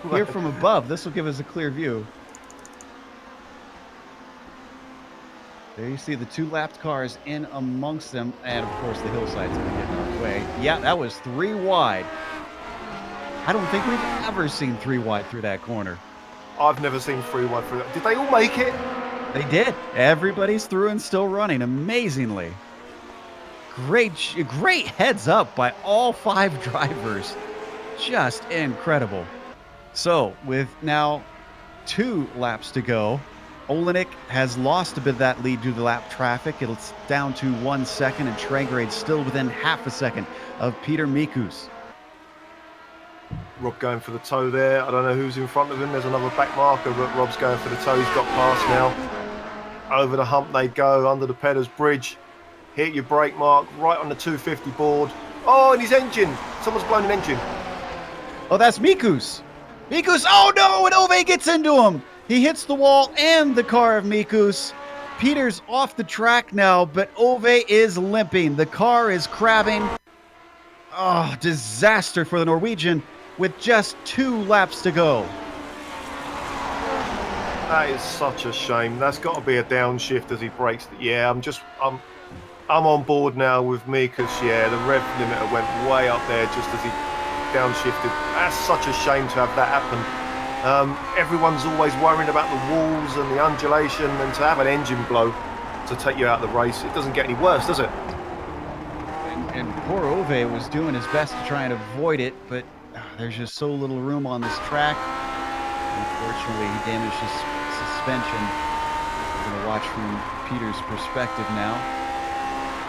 here from above. This will give us a clear view. There you see the 2 lapped cars in amongst them, and of course the hillside's going to get in our way. Yeah, that was 3 wide. I don't think we've ever seen 3 wide through that corner. I've never seen 3 wide through that. Did they all make it? They did. Everybody's through and still running, amazingly. Great heads up by all 5 drivers. Just incredible. So, with now 2 laps to go, Olenek has lost a bit of that lead due to lap traffic. It's down to 1 second, and Trangrade still within 0.5 second of Peter Mikus. Rob going for the toe there. I don't know who's in front of him. There's another back marker, but Rob's going for the toe. He's got past now. Over the hump they go, under the Pedders Bridge. Hit your brake mark, right on the 250 board. Oh, and his engine. Someone's blown an engine. Oh, that's Mikus. Mikus, oh no, and Ove gets into him. He hits the wall and the car of Mikus. Peter's off the track now, but Ove is limping. The car is crabbing. Oh, disaster for the Norwegian with just 2 laps to go. That is such a shame. That's got to be a downshift as he brakes. Yeah, I'm on board now with Mikus. Yeah, the rev limiter went way up there just as he downshifted. That's such a shame to have that happen. Everyone's always worrying about the walls and the undulation, and to have an engine blow to take you out of the race, it doesn't get any worse, does it? And poor Ove was doing his best to try and avoid it, but there's just so little room on this track. Unfortunately, he damaged his suspension. We're going to watch from Peter's perspective now.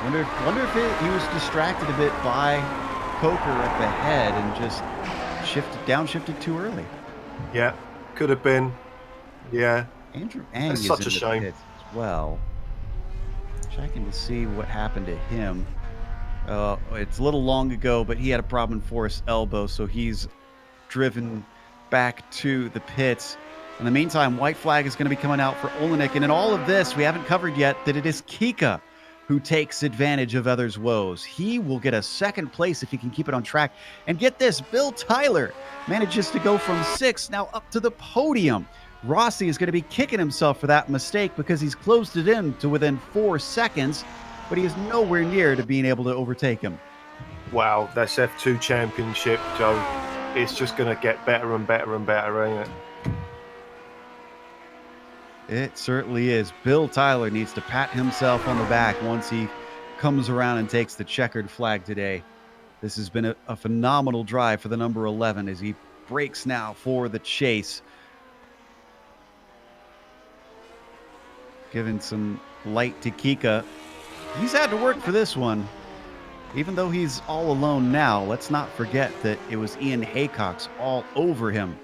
Wonder if he was distracted a bit by Coker at the head and just downshifted too early. Yeah, could have been. Yeah. Andrew Ang That's is such in a the shame. pits as well. Checking to see what happened to him. It's a little long ago, but he had a problem in Forrest's elbow, so he's driven back to the pits. In the meantime, white flag is going to be coming out for Olenek, and in all of this, we haven't covered yet that it is Kika who takes advantage of others' woes. He will get a 2nd place if he can keep it on track. And get this, Bill Tyler manages to go from 6th now up to the podium. Rossi is going to be kicking himself for that mistake because he's closed it in to within 4 seconds, but he is nowhere near to being able to overtake him. Wow, that's F2 championship, Joe. It's just going to get better and better and better, ain't it? It certainly is. Bill Tyler needs to pat himself on the back once he comes around and takes the checkered flag today. This has been a phenomenal drive for the number 11 as he breaks now for the chase. Giving some light to Kika. He's had to work for this one. Even though he's all alone now, let's not forget that it was Ian Haycock's all over him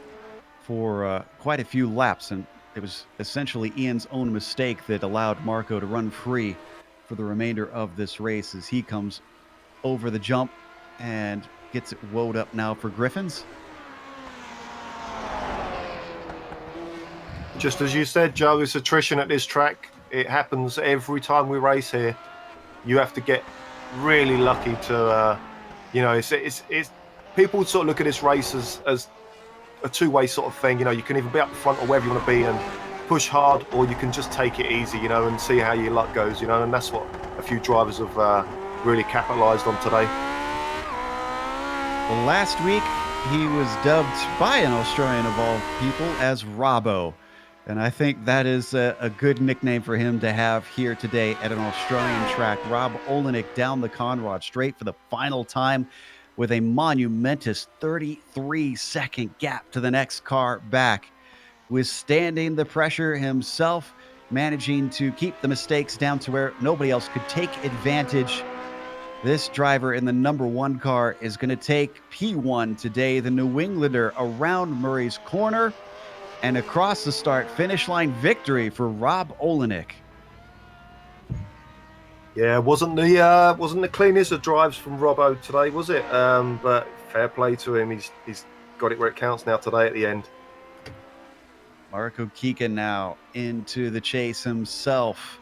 for quite a few laps, and it was essentially Ian's own mistake that allowed Marco to run free for the remainder of this race as he comes over the jump and gets it woed up now for Griffins. Just as you said, Joe, it's attrition at this track. It happens every time we race here. You have to get really lucky to, it's people sort of look at this race as a two-way sort of thing. You can either be up the front or wherever you want to be and push hard, or you can just take it easy, and see how your luck goes, and that's what a few drivers have really capitalised on today. Well, last week he was dubbed by an Australian of all people as Robbo, and I think that is a good nickname for him to have here today at an Australian track. Rob Olenek down the Conrod straight for the final time with a monumentous 33-second gap to the next car back, withstanding the pressure himself, managing to keep the mistakes down to where nobody else could take advantage. This driver in the number 1 car is going to take P1 today, the New Englander, around Murray's Corner and across the start-finish line victory for Rob Olenek. Yeah, wasn't the cleanest of drives from Robbo today, was it? But fair play to him. He's got it where it counts now today at the end. Marco Kika now into the chase himself.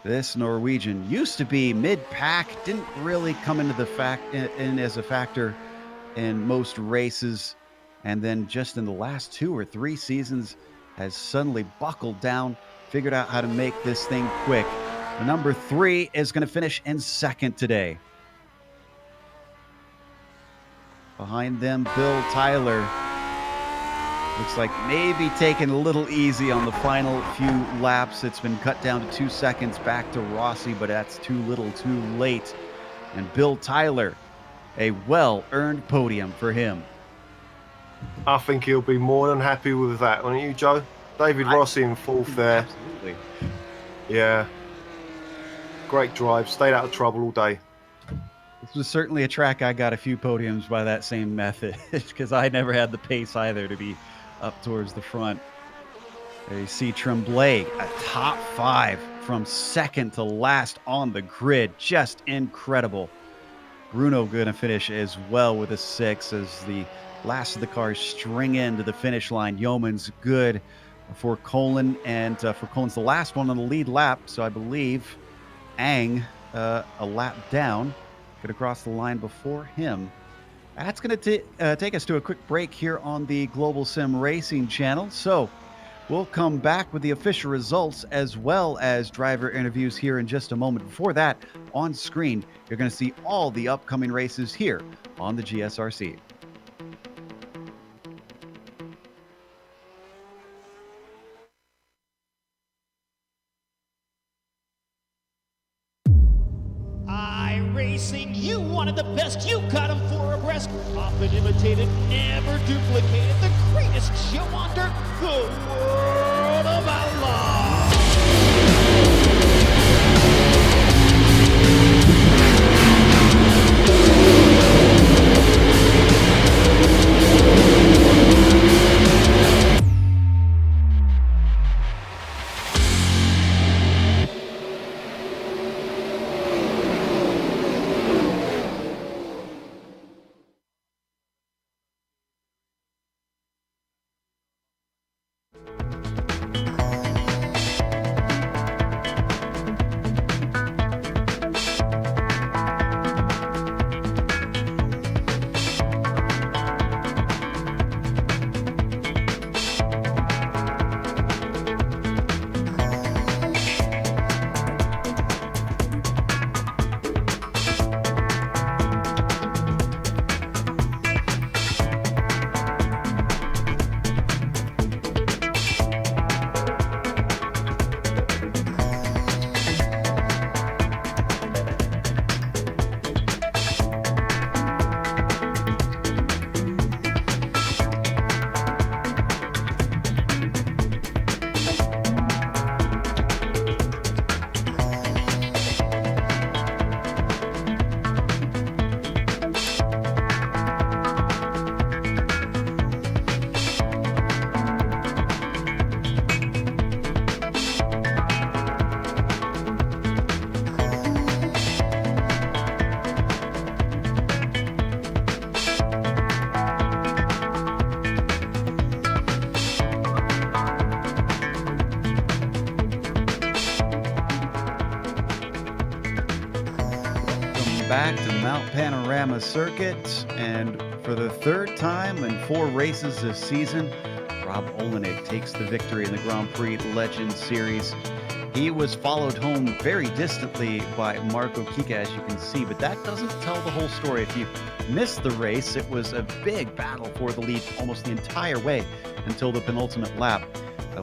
This Norwegian used to be mid-pack, didn't really come into in as a factor in most races, and then just in the last 2 or 3 seasons has suddenly buckled down, figured out how to make this thing quick. The number 3 is going to finish in second today. Behind them, Bill Tyler. Looks like maybe taking a little easy on the final few laps. It's been cut down to 2 seconds back to Rossi, but that's too little too late. And Bill Tyler, a well-earned podium for him. I think he'll be more than happy with that, aren't you, Joe? David Rossi in 4th there. Absolutely. Yeah. Great drive. Stayed out of trouble all day. This was certainly a track I got a few podiums by that same method because I never had the pace either to be up towards the front. There you see Tremblay, a top 5 from second to last on the grid. Just incredible. Bruno going to finish as well with a 6 as the last of the cars string into the finish line. Yeoman's good for Colin, and for Colin's the last one on the lead lap, so I believe Ang a lap down could across the line before him. That's going to take us to a quick break here on the Global Sim Racing channel. So we'll come back with the official results as well as driver interviews here in just a moment. Before that, on screen, you're going to see all the upcoming races here on the GSRC. iRacing, you wanted the best, you got them 4 abreast. Often imitated, never duplicated. The greatest show on dirt, the World of Outlaw. Mount Panorama circuit, and for the third time in 4 races this season, Rob Olenek takes the victory in the Grand Prix Legends Series. He was followed home very distantly by Marco Kika, as you can see, but that doesn't tell the whole story. If you missed the race, it was a big battle for the lead almost the entire way until the penultimate lap.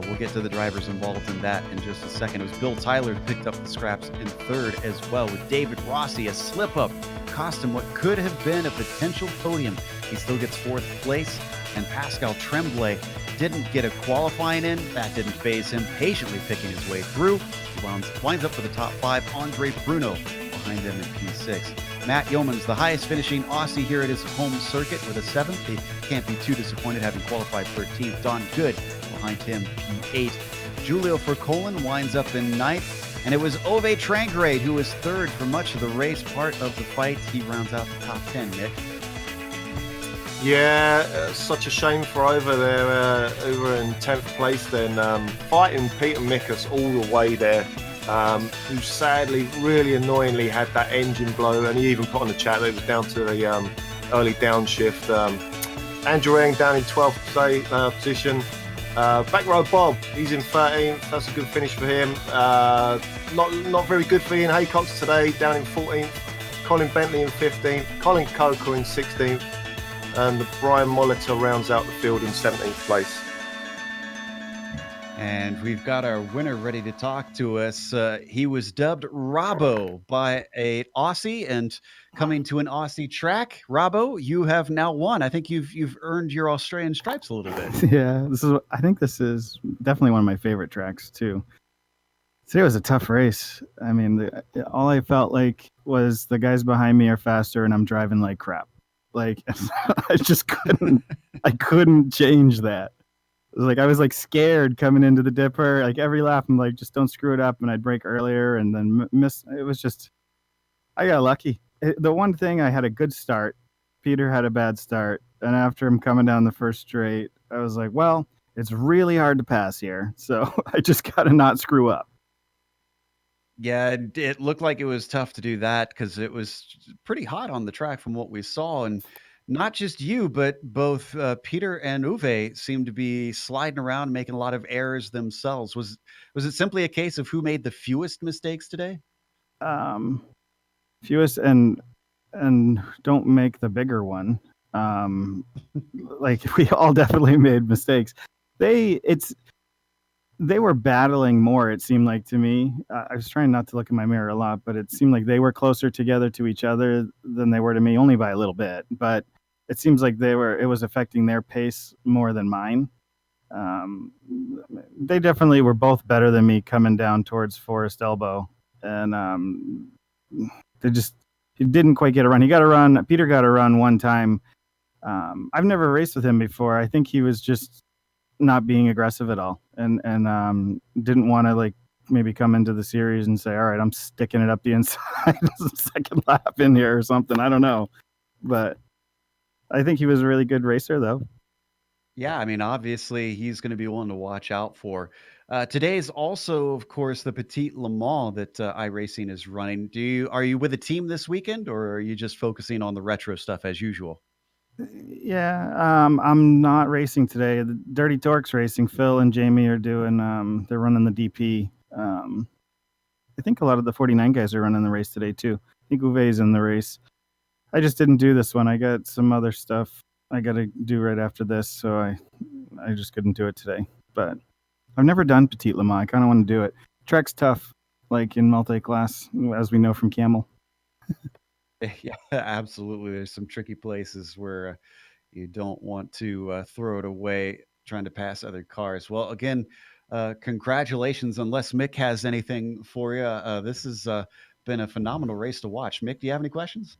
We'll get to the drivers involved in that in just a second. It was Bill Tyler who picked up the scraps in third as well, with David Rossi. A slip-up cost him what could have been a potential podium. He still gets 4th place, and Pascal Tremblay didn't get a qualifying in. That didn't faze him, patiently picking his way through. He winds up for the top 5. Andre Bruno behind him in P6. Matt Yeoman's the highest finishing Aussie here at his home circuit with a 7th. He can't be too disappointed having qualified 13th. Don Good behind him, P8. Giulio Fercolin winds up in 9th. And it was Ove Trangrade who was 3rd for much of the race, part of the fight. He rounds out the top 10, Nick. Yeah, such a shame for over there, over in 10th place then, fighting Peter Mikus all the way there, who sadly, really annoyingly had that engine blow, and he even put on the chat that it was down to the early downshift. Andrew Eng down in 12th position. Back row Bob, he's in 13th. That's a good finish for him. Not very good for Ian Haycox today, down in 14th. Colin Bentley in 15th. Colin Coker in 16th. And Brian Molitor rounds out the field in 17th place. And we've got our winner ready to talk to us. He was dubbed Robbo by an Aussie, and coming to an Aussie track, Robbo, you have now won. I think you've earned your Australian stripes a little bit. Yeah, I think this is definitely one of my favorite tracks too. Today was a tough race. I mean, all I felt like was the guys behind me are faster, and I'm driving like crap. Like I just couldn't change that. It was like I was like scared coming into the dipper. Like every lap, I'm like, just don't screw it up, and I'd brake earlier and then miss. It was just, I got lucky. The one thing, I had a good start. Peter had a bad start, and after him coming down the first straight, I was like, well, it's really hard to pass here, so I just gotta not screw up. Yeah, it looked like it was tough to do that because it was pretty hot on the track from what we saw. And not just you, but both Peter and Uwe seemed to be sliding around, making a lot of errors themselves. Was it simply a case of who made the fewest mistakes today? Fewest and don't make the bigger one. Like we all definitely made mistakes. They were battling more, it seemed like to me. I was trying not to look in my mirror a lot, but it seemed like they were closer together to each other than they were to me, only by a little bit. But it seems like it was affecting their pace more than mine. They definitely were both better than me coming down towards Forest Elbow. And he didn't quite get a run. Peter got a run one time. I've never raced with him before. I think he was just not being aggressive at all, and didn't want to like maybe come into the series and say, all right, I'm sticking it up the inside second lap in here or something. I don't know, but I think he was a really good racer though. Yeah, I mean, obviously he's going to be one to watch out for. Today is also, of course, the Petit Le Mans that iRacing is running. Are you with a team this weekend, or are you just focusing on the retro stuff as usual? Yeah, I'm not racing today. The Dirty Torques racing. Phil and Jamie are doing. They're running the DP. I think a lot of the 49 guys are running the race today too. I think Uwe's in the race. I just didn't do this one. I got some other stuff I got to do right after this, so I just couldn't do it today. But I've never done Petit Le Mans. I kind of want to do it. Track's tough, like in multi-class, as we know from Camel. Yeah, absolutely. There's some tricky places where you don't want to throw it away trying to pass other cars. Well, again, congratulations. Unless Mick has anything for you, this has been a phenomenal race to watch. Mick, do you have any questions?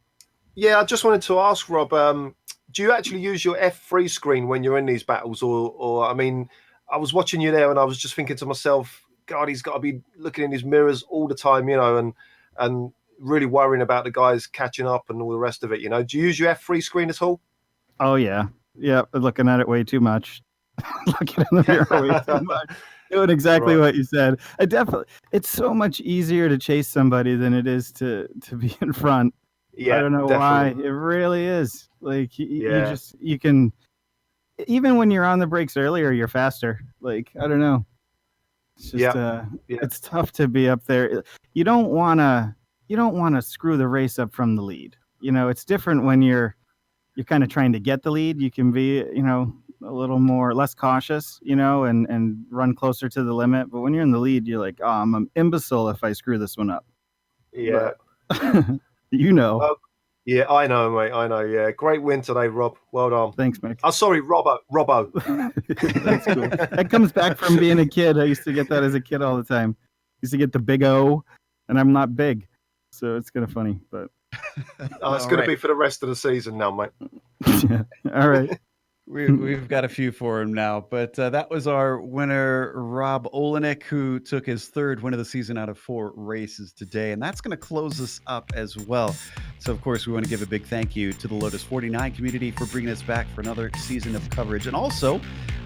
Yeah, I just wanted to ask Rob, do you actually use your F3 screen when you're in these battles? Or I mean, I was watching you there and I was just thinking to myself, God, he's got to be looking in his mirrors all the time, and really worrying about the guys catching up and all the rest of it. Do you use your F3 screen at all? Oh yeah, looking at it way too much. Looking in the mirror way too much. Doing exactly what you said. It's so much easier to chase somebody than it is to be in front. Yeah, I don't know definitely. why. It really is. Like Yeah. you can, even when you're on the brakes earlier, you're faster. Like, I don't know. It's just Yeah. Yeah. it's tough to be up there. You don't want to screw the race up from the lead. It's different when you're kind of trying to get the lead. You can be, a little more less cautious, and run closer to the limit. But when you're in the lead, you're like, oh, I'm an imbecile if I screw this one up. Yeah. But Well, yeah, I know, mate. I know. Yeah. Great win today, Rob. Well done. Thanks, Mick. Oh, sorry, Robbo. That's cool. That comes back from being a kid. I used to get that as a kid all the time. Used to get the big O, and I'm not big, so it's kind of funny. But Oh, it's going to be for the rest of the season now, mate. yeah. All right. We've got a few for him now, but that was our winner, Rob Olenek, who took his third win of the season out of 4 races today, and that's going to close us up as well. So, of course, we want to give a big thank you to the Lotus 49 community for bringing us back for another season of coverage, and also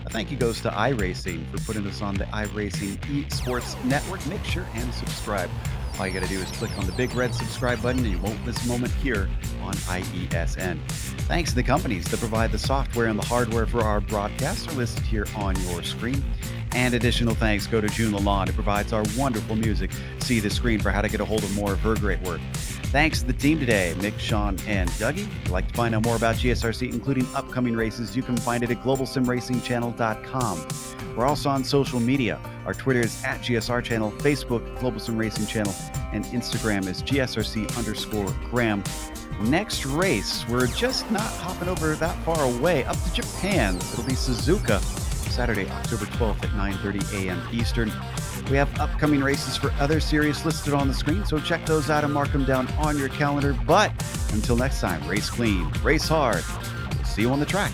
a thank you goes to iRacing for putting us on the iRacing eSports Network. Make sure and subscribe. All you got to do is click on the big red subscribe button and you won't miss a moment here on IESN. Thanks to the companies that provide the software and the hardware for our broadcasts are listed here on your screen. And additional thanks go to June Lalonde, who provides our wonderful music. See the screen for how to get a hold of more of her great work. Thanks to the team today, Mick, Sean, and Dougie. If you'd like to find out more about GSRC, including upcoming races, you can find it at globalsimracingchannel.com. We're also on social media. Our Twitter is at GSR Channel, Facebook, Global Sim Racing Channel, and Instagram is GSRC_Graham. Next race, we're just not hopping over that far away, up to Japan. It'll be Suzuka, Saturday, October 12th at 9:30 a.m. Eastern. We have upcoming races for other series listed on the screen, so check those out and mark them down on your calendar. But until next time, race clean, race hard. We'll see you on the track.